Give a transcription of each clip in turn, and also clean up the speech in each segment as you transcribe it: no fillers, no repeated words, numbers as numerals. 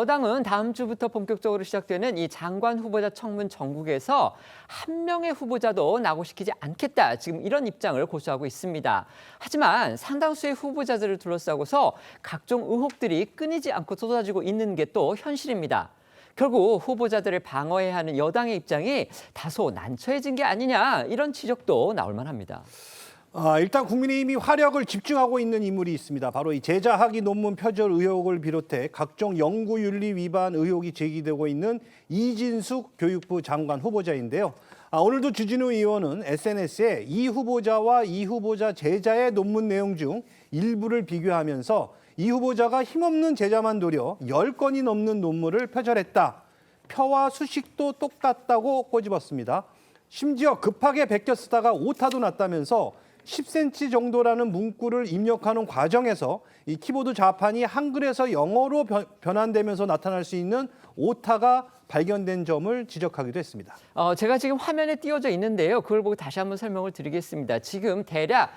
여당은 다음 주부터 본격적으로 시작되는 이 장관 후보자 청문 정국에서 한 명의 후보자도 낙오시키지 않겠다. 지금 이런 입장을 고수하고 있습니다. 하지만 상당수의 후보자들을 둘러싸고서 각종 의혹들이 끊이지 않고 쏟아지고 있는 게 또 현실입니다. 결국 후보자들을 방어해야 하는 여당의 입장이 다소 난처해진 게 아니냐 이런 지적도 나올 만합니다. 일단 국민의힘이 화력을 집중하고 있는 인물이 있습니다. 바로 이 제자학위 논문 표절 의혹을 비롯해 각종 연구윤리 위반 의혹이 제기되고 있는 이진숙 교육부 장관 후보자인데요. 오늘도 주진우 의원은 SNS에 이 후보자와 이 후보자 제자의 논문 내용 중 일부를 비교하면서 이 후보자가 힘없는 제자만 노려 10건이 넘는 논문을 표절했다. 표와 수식도 똑같다고 꼬집었습니다. 심지어 급하게 베껴 쓰다가 오타도 났다면서 10cm 정도라는 문구를 입력하는 과정에서 이 키보드 좌판이 한글에서 영어로 변환되면서 나타날 수 있는 오타가 발견된 점을 지적하기도 했습니다. 제가 지금 화면에 띄워져 있는데요. 그걸 보고 다시 한번 설명을 드리겠습니다. 지금 대략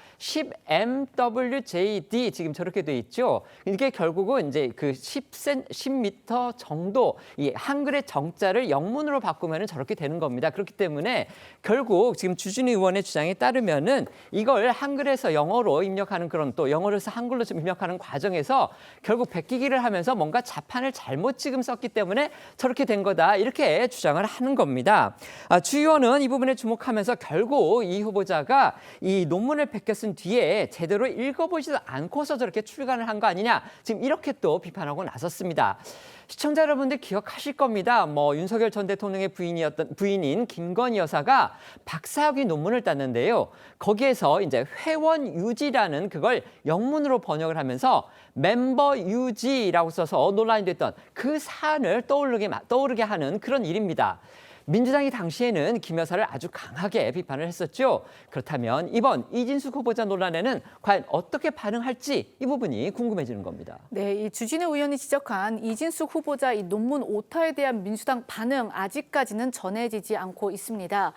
10mWjd 지금 저렇게 돼 있죠. 이게 결국은 이제 그 10m 정도 이 한글의 정자를 영문으로 바꾸면 저렇게 되는 겁니다. 그렇기 때문에 결국 지금 주진우 의원의 주장에 따르면은 이걸 한글에서 영어로 입력하는 그런 또 영어로서 한글로 좀 입력하는 과정에서 결국 베끼기를 하면서 뭔가 자판을 잘못 지금 썼기 때문에 저렇게 된 거다. 이렇게 주장을 하는 겁니다. 주 의원은 이 부분에 주목하면서 결국 이 후보자가 이 논문을 베껴 쓴 뒤에 제대로 읽어보지도 않고서 저렇게 출간을 한 거 아니냐. 지금 이렇게 또 비판하고 나섰습니다. 시청자 여러분들 기억하실 겁니다. 윤석열 전 대통령의 부인인 김건희 여사가 박사학위 논문을 땄는데요. 거기에서 이제 회원 유지라는 그걸 영문으로 번역을 하면서 멤버 유지라고 써서 논란이 됐던 그 사안을 떠오르게 하는 그런 일입니다. 민주당이 당시에는 김 여사를 아주 강하게 비판을 했었죠. 그렇다면 이번 이진숙 후보자 논란에는 과연 어떻게 반응할지 이 부분이 궁금해지는 겁니다. 네, 이 주진우 의원이 지적한 이진숙 후보자 이 논문 오타에 대한 민주당 반응 아직까지는 전해지지 않고 있습니다.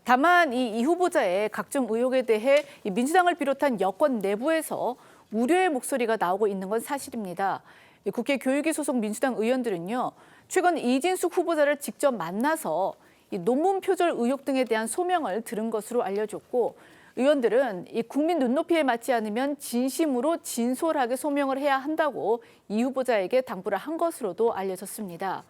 다만 이 후보자의 각종 의혹에 대해 이 민주당을 비롯한 여권 내부에서 우려의 목소리가 나오고 있는 건 사실입니다. 국회 교육위 소속 민주당 의원들은요, 최근 이진숙 후보자를 직접 만나서 이 논문 표절 의혹 등에 대한 소명을 들은 것으로 알려졌고, 의원들은 이 국민 눈높이에 맞지 않으면 진심으로 진솔하게 소명을 해야 한다고 이 후보자에게 당부를 한 것으로도 알려졌습니다.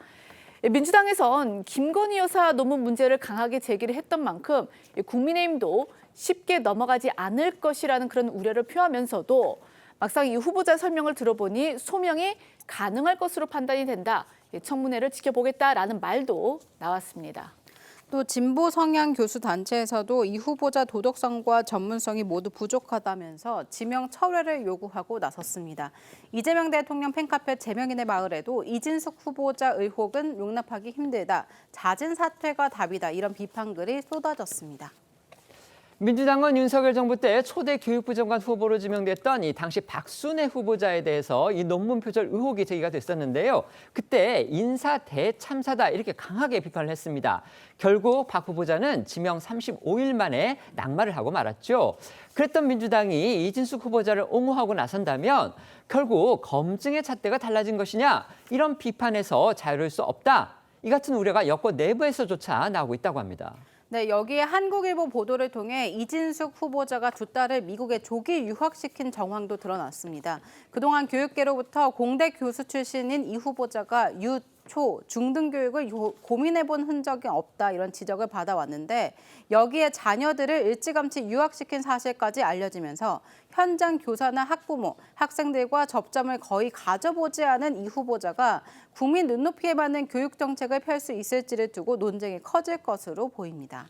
민주당에선 김건희 여사 논문 문제를 강하게 제기를 했던 만큼 국민의힘도 쉽게 넘어가지 않을 것이라는 그런 우려를 표하면서도 막상 이 후보자 설명을 들어보니 소명이 가능할 것으로 판단이 된다. 청문회를 지켜보겠다라는 말도 나왔습니다. 또 진보 성향 교수 단체에서도 이 후보자 도덕성과 전문성이 모두 부족하다면서 지명 철회를 요구하고 나섰습니다. 이재명 대통령 팬카페 제명인의 마을에도 이진숙 후보자 의혹은 용납하기 힘들다. 잦은 사퇴가 답이다. 이런 비판글이 쏟아졌습니다. 민주당은 윤석열 정부 때 초대 교육부 장관 후보로 지명됐던 이 당시 박순애 후보자에 대해서 이 논문 표절 의혹이 제기가 됐었는데요. 그때 인사 대참사다 이렇게 강하게 비판을 했습니다. 결국 박 후보자는 지명 35일 만에 낙마를 하고 말았죠. 그랬던 민주당이 이진숙 후보자를 옹호하고 나선다면 결국 검증의 잣대가 달라진 것이냐 이런 비판에서 자유로울 수 없다. 이 같은 우려가 여권 내부에서조차 나오고 있다고 합니다. 네, 여기에 한국일보 보도를 통해 이진숙 후보자가 두 딸을 미국에 조기 유학시킨 정황도 드러났습니다. 그동안 교육계로부터 공대 교수 출신인 이 후보자가 유, 초, 중등교육을 고민해본 흔적이 없다 이런 지적을 받아왔는데 여기에 자녀들을 일찌감치 유학시킨 사실까지 알려지면서 현장 교사나 학부모, 학생들과 접점을 거의 가져보지 않은 이 후보자가 국민 눈높이에 맞는 교육 정책을 펼 수 있을지를 두고 논쟁이 커질 것으로 보입니다.